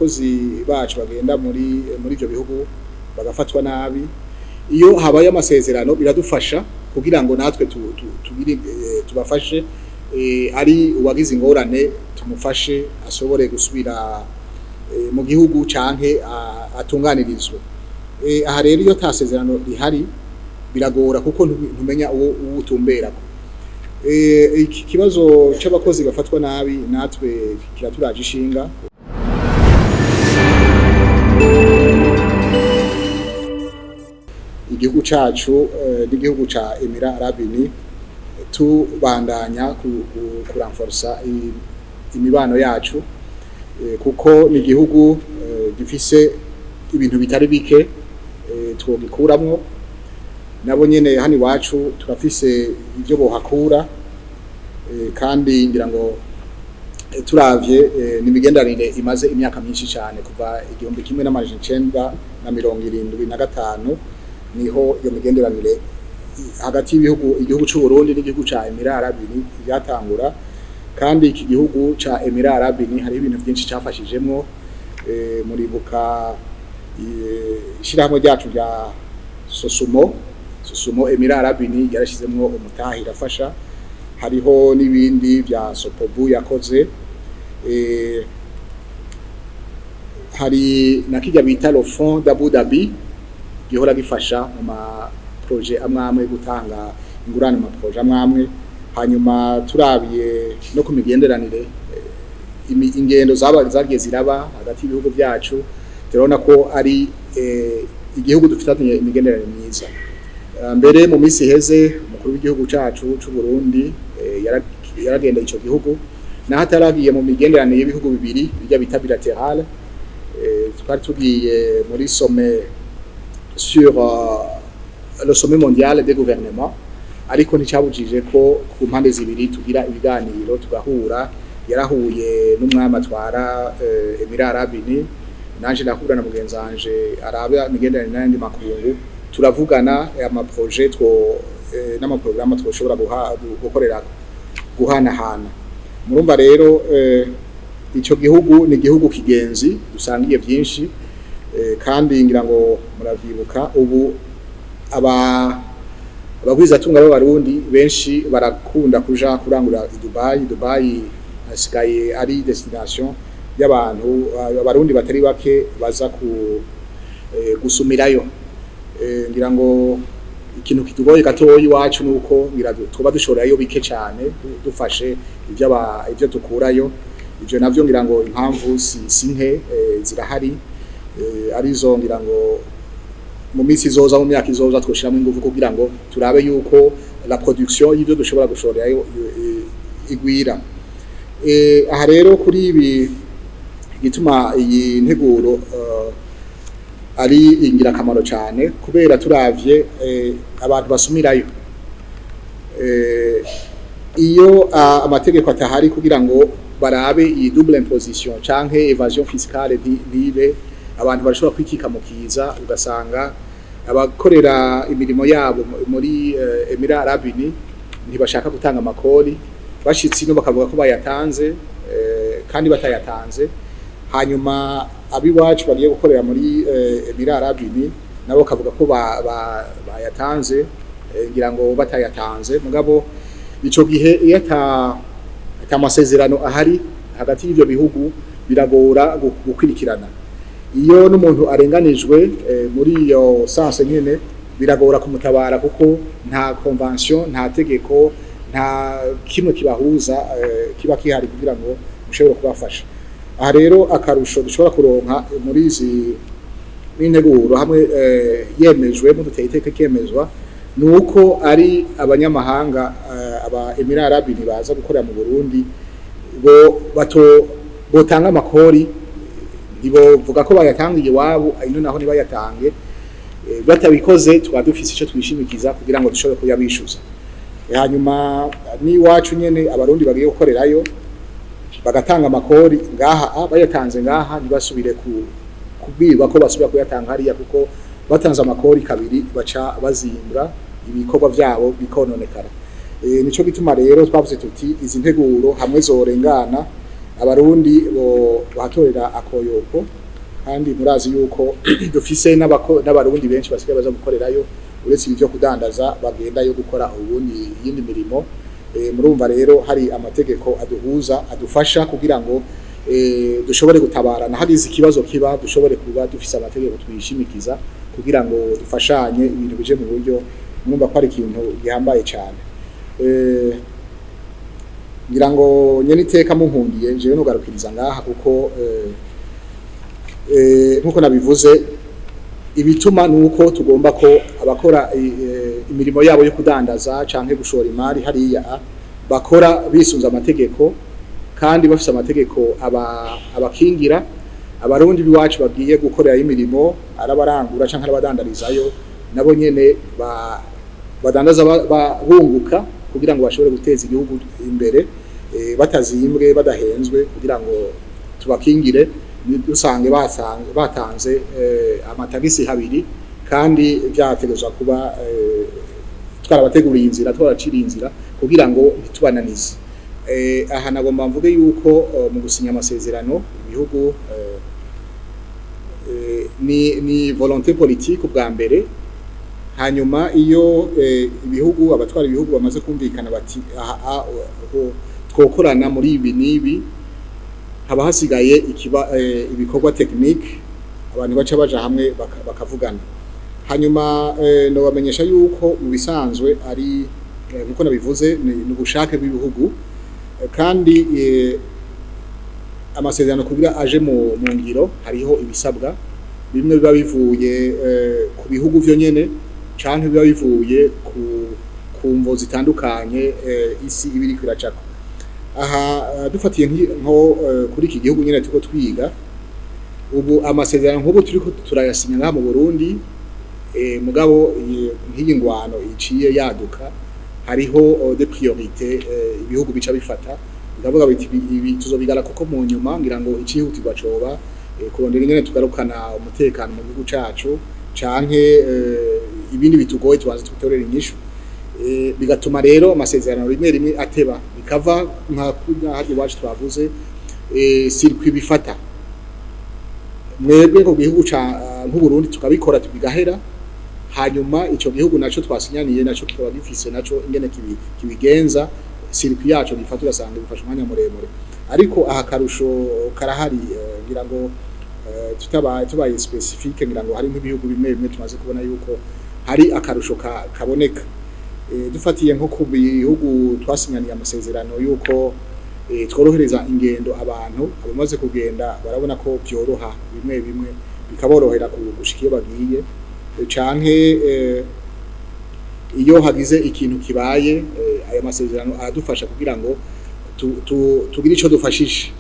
abakozi bacu bagenda muri ibyo bihugu bagafatwa nabi iyo habaye amasezerano biradufasha kugira ngo natwe tubafashe ari uwagize ingorane tumufashe ashobore gusubira mu gihugu canke atunganirizwe. Aha rero iyo tasezerano rihari biragora kuko ntumenya uwo utumberako. Iki kibazo c'abakozi bafatwa nabi natwe kiraturaje ishinga. Igihugu cacu n'igihugu ca Emirats Arabes Unis tubandanya kuranforsa imibano yacu kuko ni igihugu gifise ibintu bitari bike twogikuramwo. Nabo nyene hani wacu turafise ibyo bohakura kandi ngira ngo turavye n'imigenderanire imaze imyaka myinshi cyane kuva 1975 niho iyo migenderanire hagati igihugu cy'u Burundi n'igihugu ca Emirats Arabes Unis byatangura. Kandi iki gihugu ca Emirats Arabes Unis hari ibintu byinshi cyafashijemwo muribuka ishirahamwe ryacu rya Sosumo Emirats Arabes Unis yarashizemwo umutahi irafasha. Hariho n'ibindi bya Sopobu yakoze hari nakijya bita le Fonds d'Abu Dhabi gihora gifasha mu ma projet amwe gutanga ingurane mu projet amwe. Hanyuma turabiye no ku migenderanire ingendo zagiye ziraba hagati y'ibihugu byacu turabona ko ari igihugu dufitanye imigenderanire myiza. Mbere mu minsi heze umukuru w'igihugu cacu c'u Burundi yaragenda ico gihugu na hataragiye mu migenderanire y'ibihugu bibiri bijya bita bilateral. Twari tugiye muri sommet sur le sommet mondial des gouvernements ariko nticabujije ko ku mpande zibiri tugira ibiganiro tugahura. Yarahuye n'umwami atwara Emirats Arabes Unis nanje nakubura na mugenzanje araba imigenderanire n'andi makungu turavugana ama projet n'ama programme twoshobora gukorera guhanahana. Murumva rero ico gihugu ni igihugu kigenzi dusangiye byinshi kandi ngira ngo muravyibuka ubu abagwizatunga b'abarundi benshi barakunda kuja kurangura i Dubai hasigaye ari destination y'abantu abarundi batari bake baza gusumirayo. Ngira ngo ikintu kitugoye gatoyi wacu nuko ngira tuba dushorayo bike cyane dufashe ibyo tukurayo. Ivyo navyo ngira ngo impamvu sinke zirahari arizo ngira ngo mu minsi izoza mu myaka izoza twoshiramo ingufu kugira ngo turabe yuko la production y'ibyo dushobora gushorayo igwira. Aha rero kuri ibi gituma iyi nteguro ari ingirakamaro cyane kubera turavye abantu basumirayo iyo amategeko atahari kugira ngo barabe iyi double imposition canke evasion fiscale ntibe abantu barashobora kwikika mu kiza ugasanga abakorera imirimo yabo muri Emirats Arabes Unis ntibashaka gutanga amakori bashitsi no bakavuga ko bayatanze kandi batayatanze. Hanyuma abiwacu bagiye gukorera muri Emirats Arabes Unis nabo kavuga ko bayatanze ngira ngo batayatanze. Mugabo ico gihe iyo amasezerano ahari hagati y'ivyo bihugu biragora gukwirikirana. Iyo n'umuntu arenganijwe muri iyo sanse nyene biragora kumutabara kuko nta convention nta tegeko nta kimwe kibahuza kiba kihari kugira ngo ushobore kubafasha. Aha rero akarusho dushobora kuronka muri izi n'integuro hamwe yemejwe mu duteyiteke kemezwa nuko ari abanyamahanga aba Emirats Arabes Unis baza gukorera mu Burundi botanga amakori ibovuga ko bayatangiye wabo ino naho nibayatange batabikoze twadufise ico twishimikiza kugira ngo dushobore kuyabishuza. Hanyuma ni wacu nyene abarundi bagiye gukorerayo bagatanga amakori ngaha bayatanze ngaha ntibasubire kubwirwa ko basubira kuyatanga hariya kuko batanze amakori kabiri baca bazimbura ibikorwa byabo bikononekara. Nico gituma rero twavuze tuti izi nteguro hamwe zorengana abarundi bo batorera akoyoko kandi murazi yuko dufise n'abarundi benshi basigaye baza gukorerayo uretse ibyo kudandaza bagenda yo gukora ubundi yindi mirimo. Murumva rero hari amategeko aduhuza adufasha kugira ngo dushobore gutabarana hagize ikibazo kiba dushobore kuba dufise amategeko twishimikiza kugira ngo dufashanye ibintu bije mu buryo. Murumva ko ari ikintu gihambaye cyane. Ngira ngo nyene iteka munkundiye jewe nugarukiriza ngaha kuko nkuko nabivuze ibituma nuko tugomba ko abakora imirimo yabo yo kudandaza canke gushora imari hariya bakora bisunza amategeko kandi bafise amategeko abakingira. Abarundi biwacu bagiye gukorera imirimo arabarangura canke arabadandarizayo nabo nyene badandaza bunguka kugira ngo bashobore guteza igihugu imbere batazimbwe badahenzwe kugira ngo tubakingire dusange batanze amatagisi habiri kandi byategezwa kuba twarabateguriye inzira twaraciriye inzira kugira ngo ntitubananize. Aha nagomba mvuge yuko mu gusinya amasezerano ibihugu ni volonté politique ubwa mbere, hanyuma iyo ibihugu abatwara ibihugu bamaze kumvikana bati twokorana muri ibi nibi haba hasigaye ibikorwa technique abantu baca baja hamwe bakavugana. Hanyuma no bamenyesha yuko mu bisanzwe ari nkuko nabivuze ni ubushake bw'ibihugu kandi amasezerano kugira aje mu ngiro hariho ibisabwa bimwe biba bivuye ku bihugu vyo nyene canke biba bivuye ku mvo zitandukanye isi ibiri kwiracako. Aha dufatiye nko kuri iki gihugu nyene tuko twiga ubu amasezerano nk'ubu turiko turayasinya ngaha mu Burundi mugabo nk'iyi ngwano iciye yaduka hariho de priorité ibihugu bica bifata ndavuga biti ibi tuzobigara kuko mu nyuma ngira ngo icihutirwa coba kurondera ingene tugarukana umutekano mu gihugu cacu canke ibindi bitugoye tubanze tutorera inyishu bigatuma rero amasezerano rimwe rimwe ateba bikava nka haje wacu twavuze sirkwi bifata mwebwe ko gihugu ca nk'u Burundi tukabikora tubigahera hanyuma ico gihugu naco twasinyaniye naco kikaba gifise naco ingene kibigenza sirkwi yacu gifata ugasanga bifasha umwanya muremure. Ariko aha karusho karahari ngira ngo tubaye specifique ngira ngo hari nk'ibihugu bimwe bimwe tumaze kubona yuko hari akarusho kaboneka dufatiye nko ku bihugu twasinyaniye amasezerano yuko tworohereza ingendo abantu abamaze kugenda barabona ko byoroha bimwe bimwe bikaborohera gushika iyo bagiye canke iyo hagize ikintu kibaye aya masezerano aradufasha kugira ngo tugire ico dufashisha.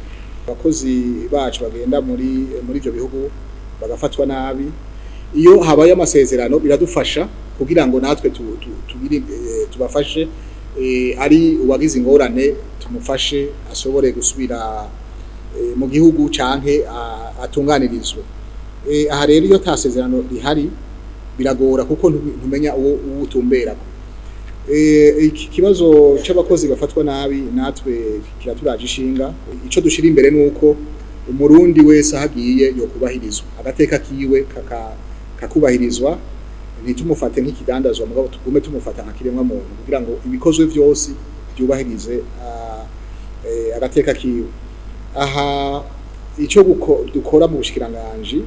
Abakozi bacu bagenda muri ivyo bihugu bagafatwa nabi iyo habaye amasezerano biradufasha kugira ngo natwe tubafashe ari uwagize ingorane tumufashe ashobore gusubira mu gihugu canke atunganirizwe. Aha rero iyo tasezerano rihari biragora kuko ntumenya uwo utumbera. Iki kibazo c'abakozi bafatwa nabi natwe kiraturaje ishinga. Ico dushira imbere nuko umurundi wese hagiye yo kubahirizwa agateka kiwe kakubahirizwa nitumufate nk'ikidandazwa mugabo tugume tumufata nk'akiremwa muntu kugira ngo ibikozwe vyose byubahirize agateka kiwe. Aha ico dukora mu bushikiranganje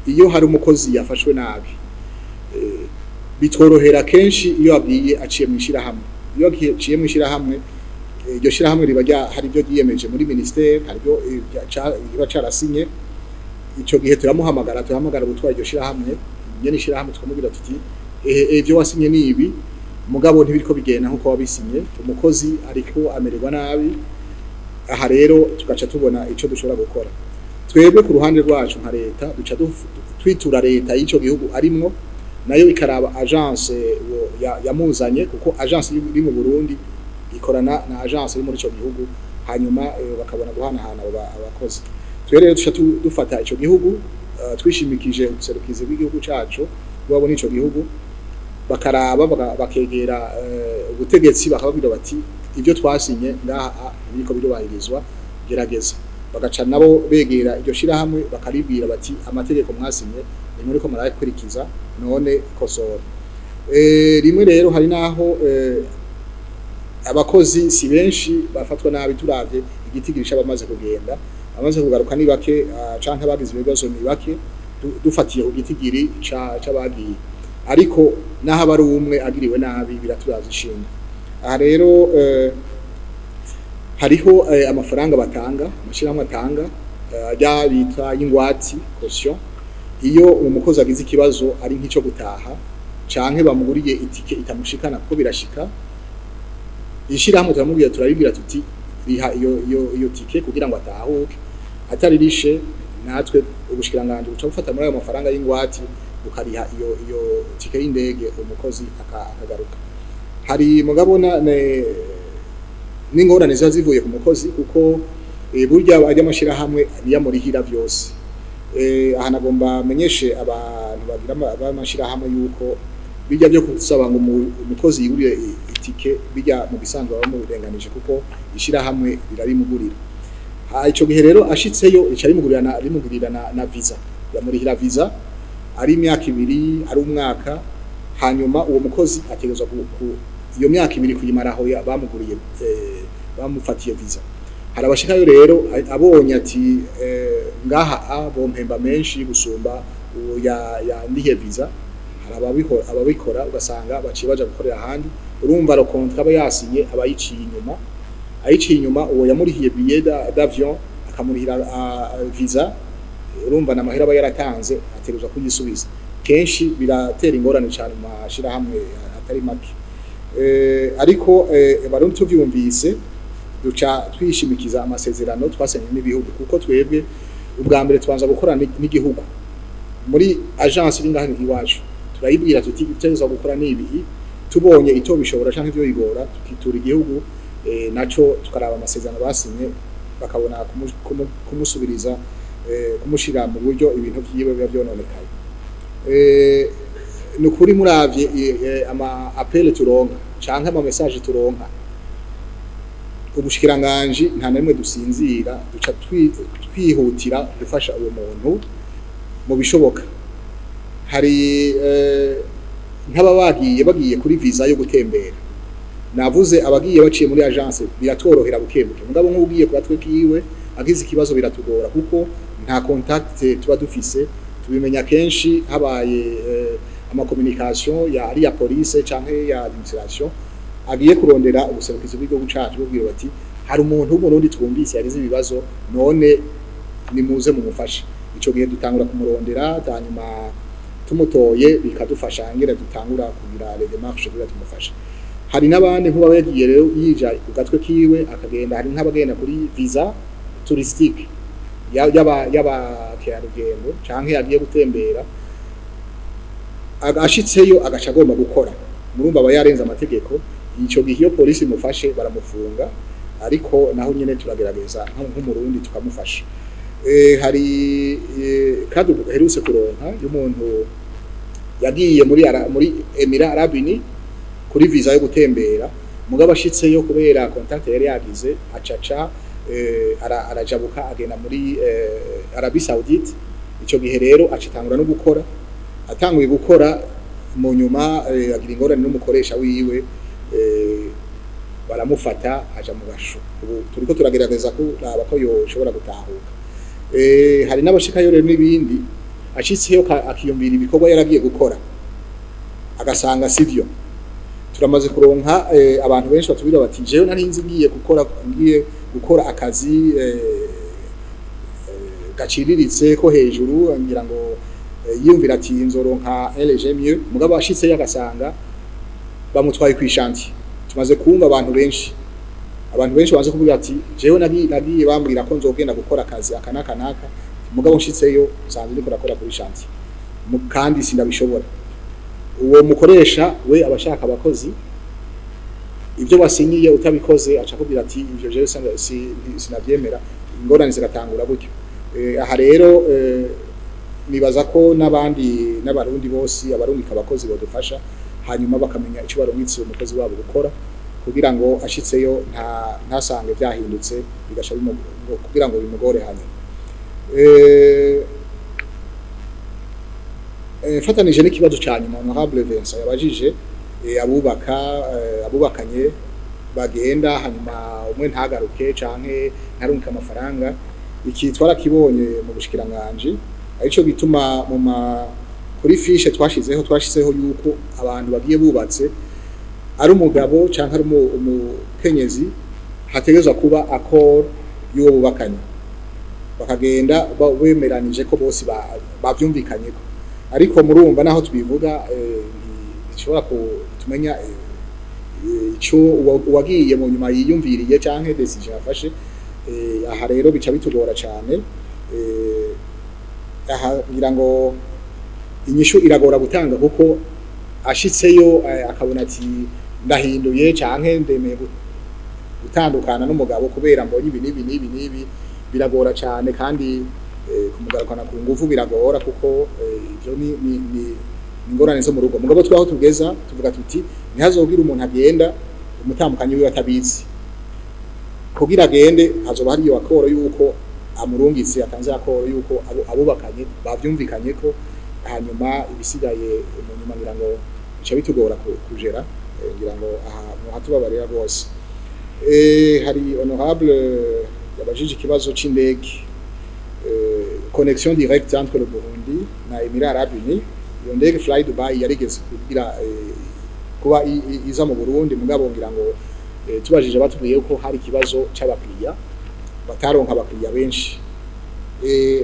iyo hari umukozi yafashwe nabi bitworohera kenshi iyo agiye aciye mu ishirahamwe. Iyo aciye mu ishirahamwe iryo shirahamwe riba hari ibyo giyemeje muri ministeri hari byo iba carasinye ico gihe turamuhamagara gutwara iryo shirahamwe nyene ishirahamwe tukamubwira tuti ibyo wasinye ni ibi mugabo ntibiriko bigenda nkuko wabisinye umukozi ariko amererwa nabi. Aha rero tugaca tubona ico dushobora gukora twebwe ku ruhande rwacu nka leta duca twitura leta y'ico gihugu arimwo nayo ikaraba agence yamuzanye kuko agence iri mu Burundi ikorana na agence iri muri ico gihugu hanyuma bakabona guhanahana abakozi. Twere rero duca dufata ico gihugu twishimikije ubuserukizi bw'igihugu cacu bwabo n'ico gihugu bakaraba bakegera ubutegetsi bakababwira bati ibyo twasinye ngaha biriko birubahirizwa gerageza bagaca nabo begera iryo shirahamwe bakaribwira bati amategeko mwasinye ni muri ko marayikurikiza none kosora. Rimwe rero hari naho abakozi si benshi bafatwa nabi turavye igitigirisha bamaze kugenda amaze kugaruka ni bake canke bagize ibibazo ni bake dufatiye ugitigiri c'abagiye ariko naho bari umwe agiriwe nabi biraturaza ishinga. Aha rero hariho amafaranga batanga amashirahamwe atanga ajya bita y'ingwati caution iyo umukozi agize ikibazo ari nk'ico gutaha canke bamuguriye itike itamushikana ko birashika ishirahamwe turamubwira turabibwira tuti riha iyo tike kugira ngo atahuke ataririshe natwe ubushikiranganje buca bufata muri ayo mafaranga y'ingwati bukariha iyo tike y'indege umukozi akagaruka. Hari mugabona n'ingorane ziba zivuye ku mukozi kuko burya ajya amashirahamwe niyamurihira vyose. Aha nagomba menyeshe abantu bagira amashirahamwe yuko bijya byo kusaba ngo umukozi yigurire itike bijya mu bisanzwe bamurenganije kuko ishirahamwe rirarimugurira. Ico gihe rero ashitseyo ica rimugurira na visa yamurihira visa ari imyaka 2 ari umwaka hanyuma uwo mukozi ategezwa iyo myaka 2 kuyimaraho bamuguriye bamufatiye visa. Hari abashikayo rero abonye ati ngaha bompemba menshi gusumba yandiye visa. Hari ababikora ugasanga baciye baja gukorera ahandi urumva ro contrat aba yasinye ayiciye inyuma uwo yamurihiye billet d'avion akamurihira visa urumva na mahera aba yaratanze ategezwa kuyisubiza. Kenshi biratera ingorane cyane mu mashirahamwe atari make. Ariko barundi tuvyumvise duca twishimikiza amasezerano twasenye n'ibihugu kuko twebwe ubwa mbere twanza gukora n'igihugu muri agence ringahani iwacu turayibwira tuti iteza gukora nibi tubonye ito bishobora canke ivyo bigora tukitura igihugu naco tukaraba amasezerano basinye bakabona kumusubiriza kumushira mu buryo ibintu vyiwe biba vyononekaye. Nukuri muravye ama appel turonka canke ama message turonka ubushikiranganje nta namwe dusinzira duca twihutira gufasha uwo muntu mu bishoboka. Hari bagiye kuri visa yo gutembera navuze abagiye baciye muri agence biratworohera bukebuke mugabo nk'ugiye kuratwe kiwe agize ikibazo biratugora kuko nta contact tuba dufise tubimenya kenshi habaye ama communication ya police canke ya administration agiye kurondera ubuserukizi bw'igihugu cacu bubwira bati hari umuntu w'umurundi twumvise yagize ibibazo none nimuze mumufashe. Ico gihe dutangura kumurondera hanyuma tumutoye bikadufasha ngere dutangura kugira les démarches kugira tumufashe. Hari nabandi nkuba yagiye rero yija kugatwe kiwe akagenda hari nk'abagenda kuri visa touristique yaba kerarugendo canke yagiye gutembera agashitseyo agaca agomba gukora murumva aba yarenza amategeko. Ico gihe iyo polisi mufashe baramufunga ariko naho nyene turagerageza nk'umurundi tukamufasha. Hari kandi heruse kuronka y'umuntu yagiye muri Emirats Arabes Unis kuri visa yo gutembera mugabo ashitseyo kubera contact yari yagize acaca arajabuka agenda muri Arabie Saoudite. Ico gihe rero acitangura no gukora atanguye gukora mu nyuma agira ingorane n'umukoresha wiwe baramufata aja mu gasho. Ubu turiko turagerageza ko raba ko yoshobora gutahuka. Hari n'abashikayo rero n'ibindi ashitseyo akiyumvira ibikorwa yaragiye gukora agasanga sivyo. Turamaze kuronka abantu benshi batubira bati jewe nari ngiye gukora akazi gaciriritse ko hejuru ngira ngo yumvira ati inzoronka LG mieux mugabo ashitseyo agasanga bamutwaye kwishanti. Tumaze kumva abantu benshi baze kuvuga ati jewe nagiye bambwira ko nzogenda gukora akazi akanaka mugabo nshitseyo sanze ndiko nakora kuri shanti kandi sindabishobora. Uwo mukoresha we abashaka abakozi ibyo wasinyiye utabikoze aca kubwira ati ivyo jewe sinavyemera ingorane zigatangura gutyo. Aha rero nibaza ko n'abarundi bose abarungika abakozi bodufasha hanyuma bakamenya icyo barungitse umukozi wabo gukora kugira ngo ashitseyo ntasange byahindutse bigasha kugira ngo bimugore hanyuma fatanije n'ikibazo cya nyuma honorable Vincent yabajije abubakanye bagenda hanyuma umwe ntagaruke canke ntarunka amafaranga iki twarakibonye mu bushikiranganje arico bituma kuri fiche twashizeho yuko abantu bagiye bubatse ari umugabo canke ari umukenyezi hategezwa kuba accord y'uwo bubakanye bakagenda bemeranije ko bose bavyumvikanyeko ariko murumva naho tubivuga ishobora kutumenya ico uwagiye mu nyuma yiyumviriye canke decision afashe aha rero bica bitugora cyane aha ngira ngo inyishu iragora gutanga kuko ashitseyo akabona ati ndahinduye canke ndemeye gutandukana n'umugabo kubera mbonye ibi biragora cyane kandi kumugarukana ku nguvu biragora kuko ibyo ni ingorane zo mu rugo mugabo twaho tugeza tuvuga tuti ntihazogira umuntu agenda umutambukanyi wiwe atabizi kugira agende hazoba hari iyo akoro yuko amurungitse atanze akoro yuko abubakanye bavyumvikanye ko hanyuma ibisigaye mu nyuma ngira ngo bica bitugora kujera ngira ngo aha muhatubabarira rwose hari honorable yabajije ikibazo c'indege connexion directe entre le Burundi na Émirats Arabes Unis iyo ndege Fly Dubai yarigeze kugira kuba iza mu Burundi mugabo ngira ngo tubajije batubwiye ko hari ikibazo c'abakiriya bataronka abakiriya benshi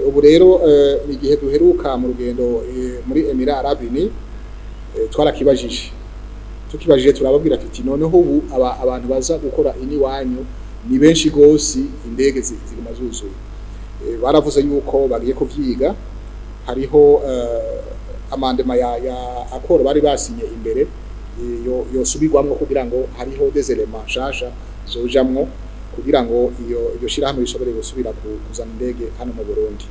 ubu rero ni igihe duheruka mu rugendo muri Émirats Arabes Unis tukibajije turababwira tuti noneho ubu abantu baza gukora iniwanyu ni benshi gose indege ziguma zuzuye baravuze yuko bagiye kuvyiga hariho amandema ya akoro bari basinye imbere yo subirwamwo kugira ngo hariho des éléments nshasha zojamwo kugira ngo iyo shirahamwe rishobore gusubira kuzana indege hano mu Burundi